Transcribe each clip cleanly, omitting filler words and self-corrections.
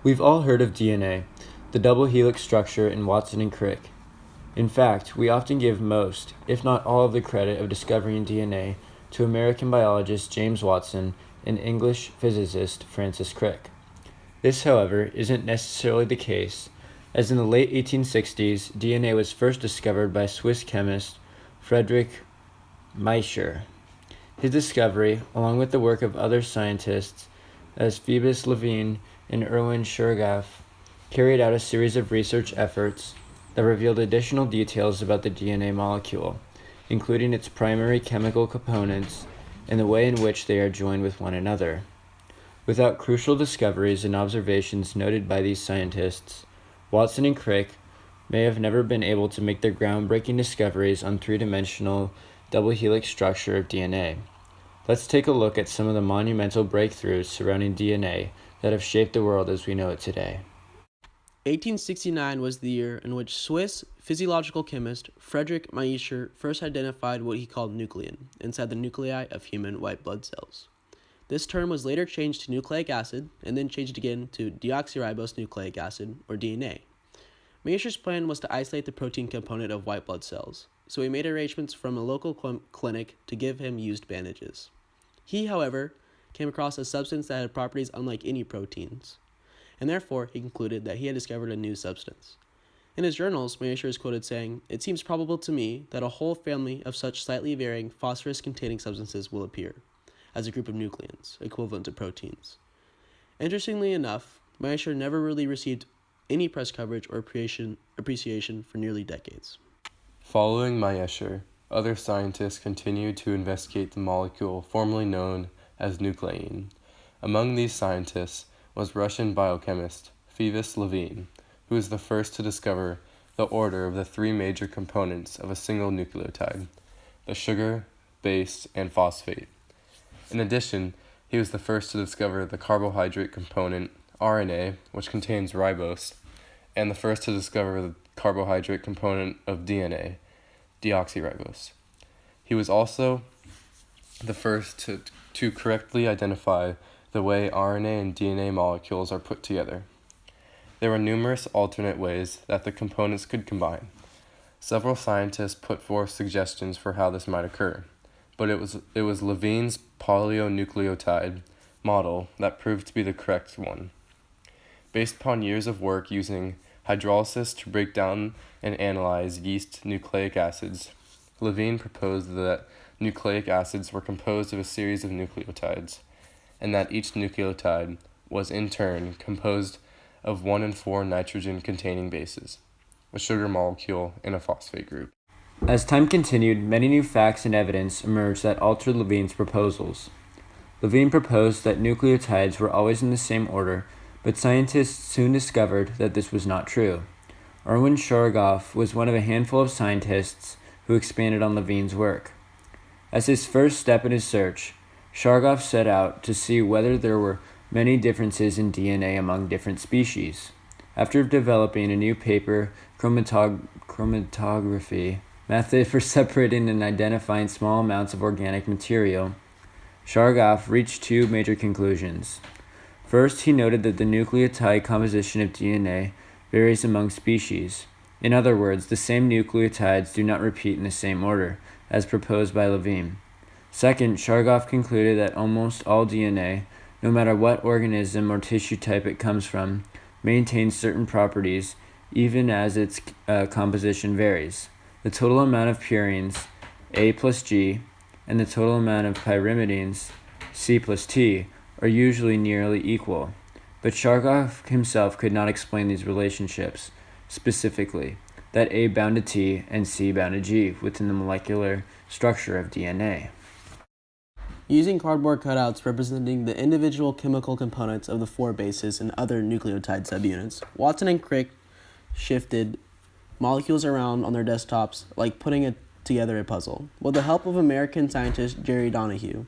We've all heard of DNA, the double helix structure in Watson and Crick. In fact, we often give most, if not all, of the credit of discovering DNA to American biologist James Watson and English physicist Francis Crick. This, however, isn't necessarily the case, as in the late 1860s, DNA was first discovered by Swiss chemist Friedrich Miescher. His discovery, along with the work of other scientists as Phoebus Levene and Erwin Chargaff, carried out a series of research efforts that revealed additional details about the DNA molecule, including its primary chemical components and the way in which they are joined with one another. Without crucial discoveries and observations noted by these scientists, Watson and Crick may have never been able to make their groundbreaking discoveries on three-dimensional double helix structure of DNA. Let's take a look at some of the monumental breakthroughs surrounding DNA that have shaped the world as we know it today. 1869 was the year in which Swiss physiological chemist Friedrich Miescher first identified what he called nuclein inside the nuclei of human white blood cells. This term was later changed to nucleic acid and then changed again to deoxyribose nucleic acid, or DNA. Miescher's plan was to isolate the protein component of white blood cells, so he made arrangements from a local clinic to give him used bandages. He, however, came across a substance that had properties unlike any proteins, and therefore he concluded that he had discovered a new substance. In his journals, Miescher is quoted saying, "It seems probable to me that a whole family of such slightly varying phosphorus-containing substances will appear, as a group of nucleons, equivalent to proteins." Interestingly enough, Miescher never really received any press coverage or appreciation for nearly decades. Following Miescher, other scientists continued to investigate the molecule formerly known as nuclein. Among these scientists was Russian biochemist Phoebus Levene, who was the first to discover the order of the three major components of a single nucleotide, the sugar, base, and phosphate. In addition, he was the first to discover the carbohydrate component, RNA, which contains ribose, and the first to discover the carbohydrate component of DNA, deoxyribose. He was also the first to correctly identify the way RNA and DNA molecules are put together. There were numerous alternate ways that the components could combine. Several scientists put forth suggestions for how this might occur, but it was Levene's polynucleotide model that proved to be the correct one. Based upon years of work using hydrolysis to break down and analyze yeast nucleic acids, Levene proposed that nucleic acids were composed of a series of nucleotides, and that each nucleotide was in turn composed of 1 and 4 nitrogen-containing bases, a sugar molecule and a phosphate group. As time continued, many new facts and evidence emerged that altered Levene's proposals. Levene proposed that nucleotides were always in the same order, but scientists soon discovered that this was not true. Erwin Chargaff was one of a handful of scientists who expanded on Levene's work. As his first step in his search, Chargaff set out to see whether there were many differences in DNA among different species. After developing a new paper chromatography method for separating and identifying small amounts of organic material, Chargaff reached two major conclusions. First, he noted that the nucleotide composition of DNA varies among species. In other words, the same nucleotides do not repeat in the same order, as proposed by Levene. Second, Chargaff concluded that almost all DNA, no matter what organism or tissue type it comes from, maintains certain properties, even as its composition varies. The total amount of purines, A plus G, and the total amount of pyrimidines, C plus T, are usually nearly equal. But Chargaff himself could not explain these relationships specifically, that A bound to T and C bound to G within the molecular structure of DNA. Using cardboard cutouts representing the individual chemical components of the 4 bases and other nucleotide subunits, Watson and Crick shifted molecules around on their desktops like putting together a puzzle. With the help of American scientist Jerry Donohue,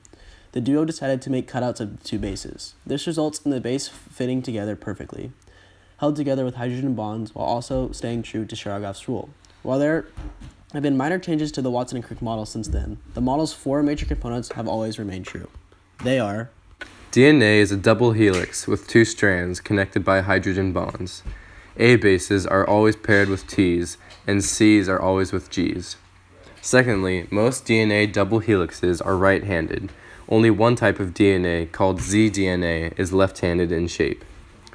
the duo decided to make cutouts of the 2 bases. This results in the base fitting together perfectly, held together with hydrogen bonds while also staying true to Chargaff's rule. While there have been minor changes to the Watson and Crick model since then, the model's 4 major components have always remained true. They are DNA is a double helix with two strands connected by hydrogen bonds. A bases are always paired with T's, and C's are always with G's. Secondly, most DNA double helixes are right-handed. Only one type of DNA, called Z-DNA, is left-handed in shape.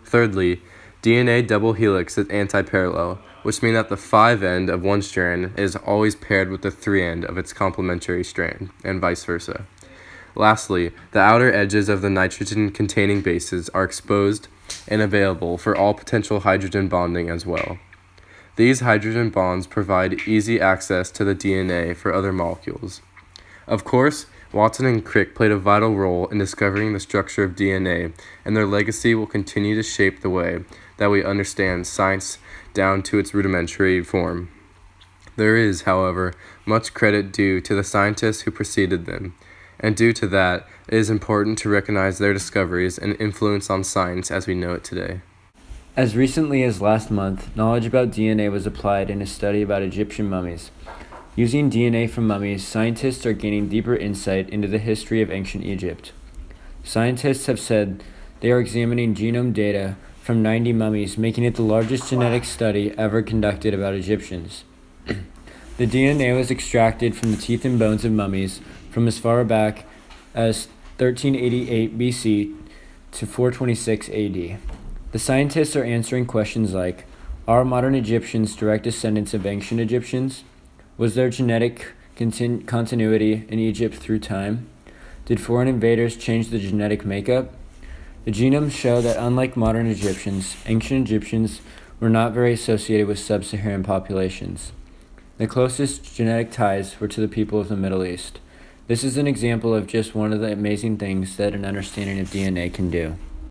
Thirdly, DNA double helix is anti-parallel, which means that the 5' end of one strand is always paired with the 3' end of its complementary strand, and vice versa. Lastly, the outer edges of the nitrogen-containing bases are exposed and available for all potential hydrogen bonding as well. These hydrogen bonds provide easy access to the DNA for other molecules. Of course, Watson and Crick played a vital role in discovering the structure of DNA, and their legacy will continue to shape the way that we understand science down to its rudimentary form. There is, however, much credit due to the scientists who preceded them, and due to that, it is important to recognize their discoveries and influence on science as we know it today. As recently as last month, knowledge about DNA was applied in a study about Egyptian mummies. Using DNA from mummies, scientists are gaining deeper insight into the history of ancient Egypt. Scientists have said they are examining genome data from 90 mummies, making it the largest genetic study ever conducted about Egyptians. The DNA was extracted from the teeth and bones of mummies from as far back as 1388 BC to 426 AD. The scientists are answering questions like, are modern Egyptians direct descendants of ancient Egyptians? Was there genetic continuity in Egypt through time? Did foreign invaders change the genetic makeup? The genomes show that unlike modern Egyptians, ancient Egyptians were not very associated with sub-Saharan populations. The closest genetic ties were to the people of the Middle East. This is an example of just one of the amazing things that an understanding of DNA can do.